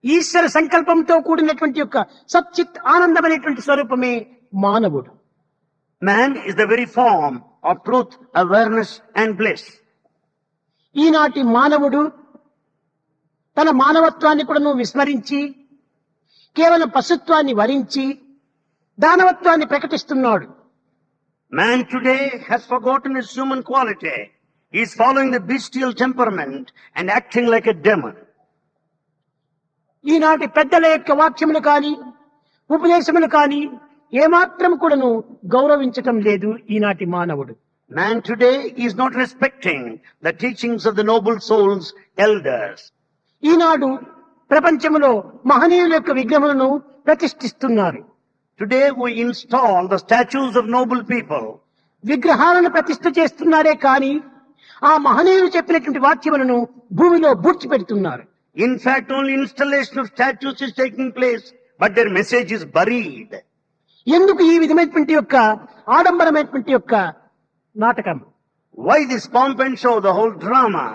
ఈశ్వర సంకల్పంతో కూడినటువంటి యొక్క సచ్చిత్ ఆనందమైనటువంటి స్వరూపమే మానవుడు. Man is the very form of truth, awareness and bliss. ఈనాటి మానవుడు తన మానవత్వాన్ని కూడా విస్మరించి కేవలం పశుత్వాన్ని వరించి దానవత్వాన్ని ప్రకటిస్తున్నాడు. Man today has forgotten his human quality. He is following the bestial temperament and acting like a demon. ఈనాటి పెద్దల యొక్క వాక్యములు కాని ఉపదేశములు కాని ఏమాత్రం కూడాను గౌరవించటం లేదు ఈనాటి మానవుడు. Man today is not respecting the teachings of the noble souls, elders. ఈనాడు ప్రపంచములో మహనీయుల యొక్క విగ్రహములను ప్రతిష్ఠిస్తున్నారు. Today we install the statues of noble people. విగ్రహాలను ప్రతిష్ఠ చేస్తున్నారే కానీ ఆ మహనీయులు చెప్పినటువంటి వాక్యములను భూమిలో పూడ్చిపెడుతున్నారు. In fact, only installation of statues is taking place, but their message is buried. ఎందుకు ఈ విధమైనటువంటి యొక్క ఆడంబరమైనటువంటి యొక్క నాటకం? Why this pomp and show, the whole drama?